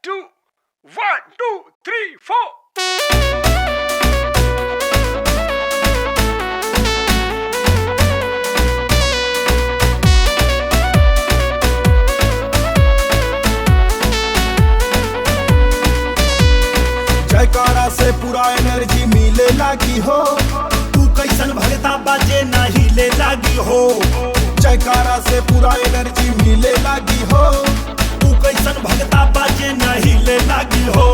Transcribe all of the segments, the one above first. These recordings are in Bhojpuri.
two, 1, 2, 3, 4. जयकारा से पूरा एनर्जी मिले लागी हो, तू कैसन भगता बाजे नहीं ले लागी हो। जयकारा से पूरा एनर्जी मिले लागी हो, तू कैसन भगता बाजे नहीं ले लागी हो।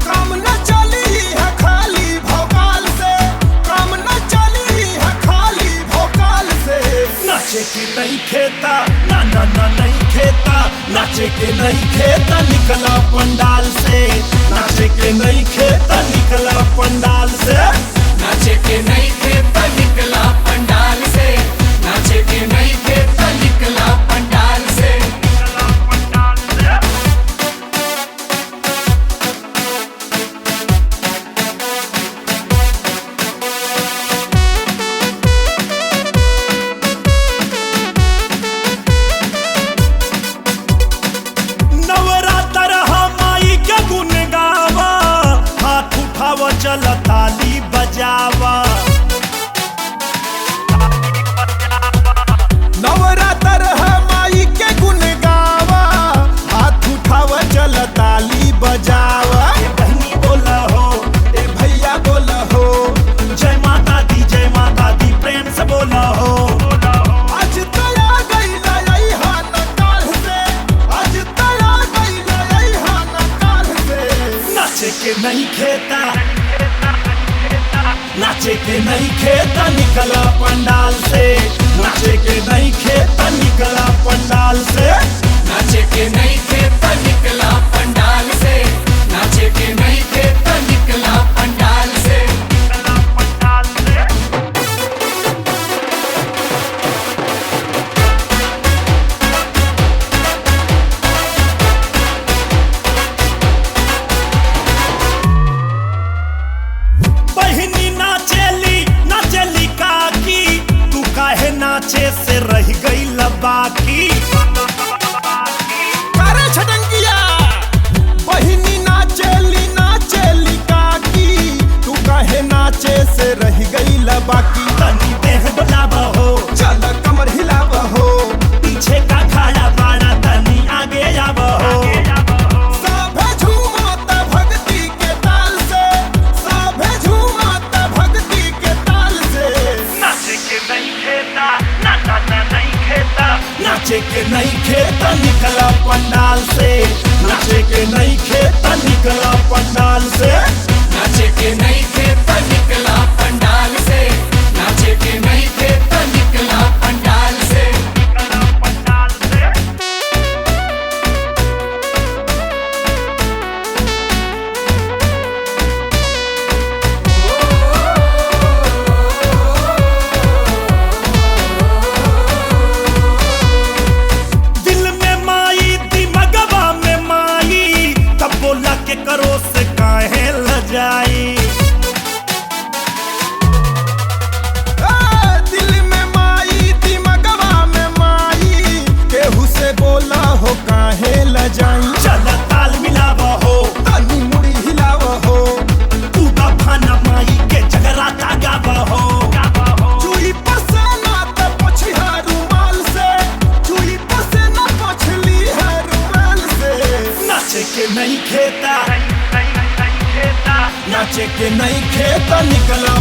काम न चली है खाली भोकाल से, काम न चली है खाली भोकाल से। नाचे के नहीं खेता, ना ना ना नहीं खेता, नाचे के नहीं खेता निकला पंडाल से। नाचे के नहीं खेता निकला पंडाल से। नाचे के नहीं खेता निकला पंडाल से। नाचे के नहीं खेता निकला पंडाल से। नवरात्र हमाई के गुन गावा, हाथ उठावा चल ताली बजावा। नवरात्र है माई के गुन गावा, हाथ उठावा चल ताली बजावा। ए बहनी बोला हो, ए भैया बोला हो, जय माता दी प्रेम से बोला हो। आज तया गई लई हान काल से, आज तया गई लई हान काल से। नाचे के नहीं खेता, नाचे के नहीं खेता निकला पंडाल से। नाचे के नहीं खेता निकला पंडाल से। नाचे के नहीं खेता निकला पंडाल से। नाचे के नहीं खेता निकला पंडाल से। बहिनी नाचेली नाचेली काकी, तू काहे नाचे से रह गई बाकी। अरे छटंकिया, बहिनी नाचेली नाचेली काकी, तू काहे नाचे से रह गई बाकी। तनी देह डोलावा हो, चल कमर हिलावा हो, पीछे का खाड़ा बाड़ा तनी आगे आवा हो। साभे झूमत भक्ति के ताल से, साभे झूमत भक्ति के ताल से। नाचे के नहीं खेता, ना ना ना नहीं खेता, नाचे के नहीं खेता निकला पंडाल से। नाचे के नहीं खेता निकला पंडाल से। नाचे के नहीं खेता निकला पंडाल से। नाचे के नहीं खेता निकला पंडाल से। दिल में माई दिमगवा में माई, तब बोला के करो से काहे लजाई। दिल में माई दिमगवा में माई, केहू से बोला हो काहे लजाई। चल ताल मिलावा हो, तनी मुड़ी हिलावा हो, कूदा भाना माई के जगराता गावा हो। चूड़ी पर से ना त पोछिहा रुमाल से, चूड़ी पर से ना पोछली है रुमाल से। नाचे के नहीं खेता, नाचे के नहीं खेता निकला